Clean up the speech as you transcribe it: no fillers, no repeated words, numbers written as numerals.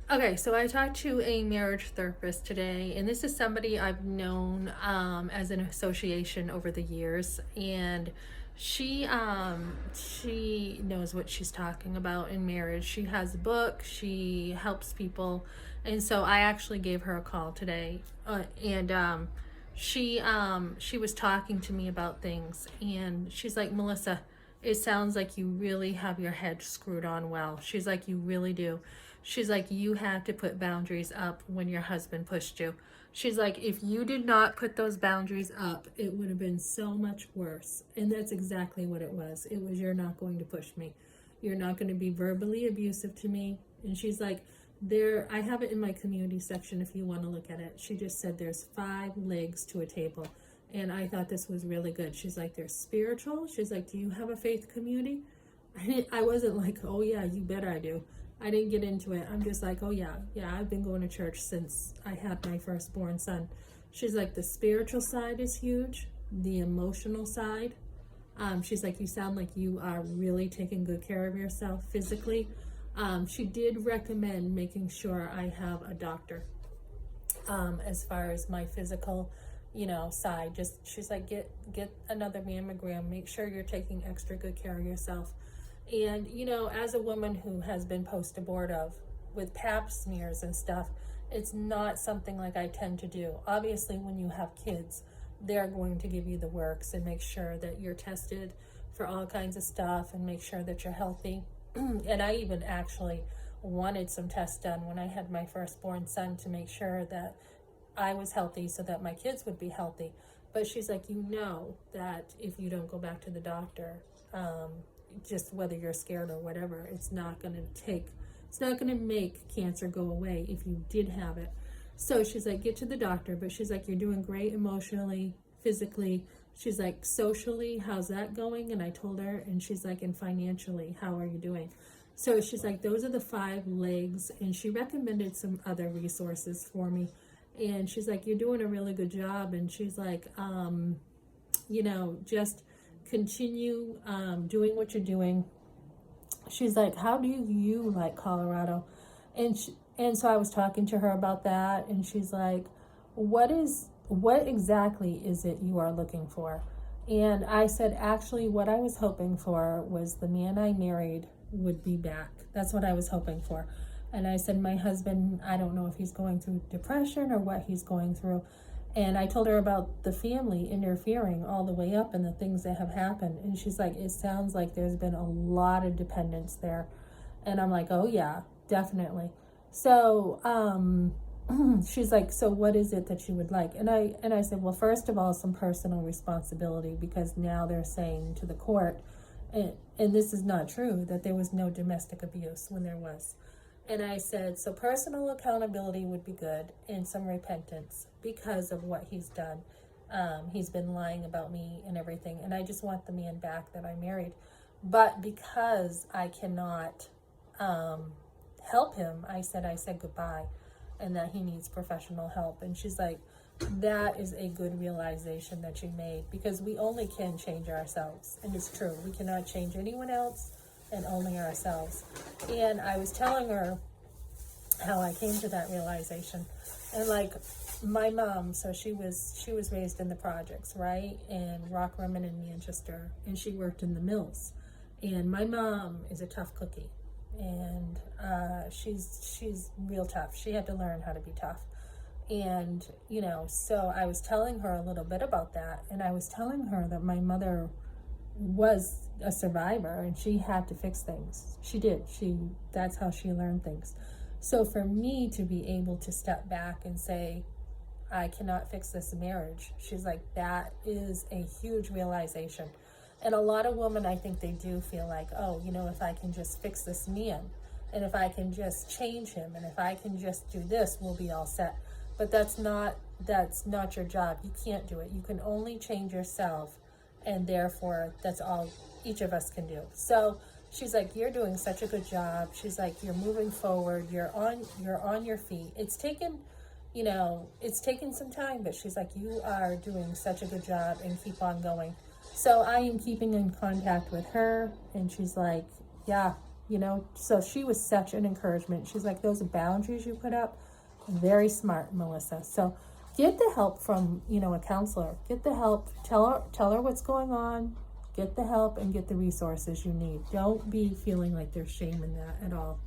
Okay, so I talked to a marriage therapist today, and this is somebody I've known as an association over the years, and she knows what she's talking about in marriage. She has a book, she helps people, and so I actually gave her a call today, and she was talking to me about things, and she's like, Melissa, it sounds like you really have your head screwed on well. She's like, you really do. She's like, you had to put boundaries up when your husband pushed you. She's like, if you did not put those boundaries up, it would have been so much worse. And that's exactly what it was. It was, you're not going to push me. You're not going to be verbally abusive to me. And she's like, I have it in my community section if you want to look at it. She just said there's 5 legs to a table. And I thought this was really good. She's like, there's spiritual. She's like, do you have a faith community? I wasn't like, oh yeah, you bet I do. I didn't get into it. I'm just like, oh yeah, I've been going to church since I had my firstborn son. She's like, the spiritual side is huge, the emotional side. She's like, you sound like you are really taking good care of yourself physically. She did recommend making sure I have a doctor as far as my physical, side. Just she's like, get another mammogram. Make sure you're taking extra good care of yourself. And, as a woman who has been post-abortive with pap smears and stuff, it's not something like I tend to do. Obviously, when you have kids, they're going to give you the works and make sure that you're tested for all kinds of stuff and make sure that you're healthy. And I even actually wanted some tests done when I had my firstborn son to make sure that I was healthy so that my kids would be healthy. But she's like, that if you don't go back to the doctor, just whether you're scared or whatever, it's not going to make cancer go away if you did have it. So she's like, get to the doctor. But she's like, you're doing great emotionally, physically. She's like, socially, how's that going? And I told her, and she's like, and financially, how are you doing? So she's like, those are the 5 legs. And she recommended some other resources for me. And she's like, you're doing a really good job. And she's like, just continue doing what you're doing. She's like, how do you like Colorado? And so I was talking to her about that, and she's like, what exactly is it you are looking for? And I said, actually, what I was hoping for was the man I married would be back. That's what I was hoping for. And I said, my husband, I don't know if he's going through depression or what he's going through. And I told her about the family interfering all the way up and the things that have happened. And she's like, it sounds like there's been a lot of dependence there. And I'm like, oh yeah, definitely. So she's like, so what is it that you would like? And I said, well, first of all, some personal responsibility, because now they're saying to the court, and this is not true, that there was no domestic abuse when there was. And I said, so personal accountability would be good, and some repentance because of what he's done. He's been lying about me and everything, and I just want the man back that I married. But because I cannot help him, I said goodbye, and that he needs professional help. And she's like, that is a good realization that you made, because we only can change ourselves. And it's true, we cannot change anyone else and only ourselves. And I was telling her how I came to that realization. And like my mom, so she was raised in the projects, right? In Rockrimmon and Manchester, and she worked in the mills. And my mom is a tough cookie, and she's real tough. She had to learn how to be tough. And so I was telling her a little bit about that, and I was telling her that my mother was a survivor and she had to fix things. She did. That's how she learned things. So for me to be able to step back and say, I cannot fix this marriage, she's like, that is a huge realization. And a lot of women, I think they do feel like, oh, if I can just fix this man, and if I can just change him, and if I can just do this, we'll be all set. But that's not your job. You can't do it. You can only change yourself, and therefore that's all each of us can do. So she's like, you're doing such a good job. She's like, you're moving forward. You're on your feet. It's taken some time, but she's like, you are doing such a good job, and keep on going. So I am keeping in contact with her, and she's like, yeah, you know. So she was such an encouragement. She's like, those boundaries you put up, very smart, Melissa. So get the help from, you know, a counselor. Get the help. Tell her what's going on. Get the help and get the resources you need. Don't be feeling like there's shame in that at all.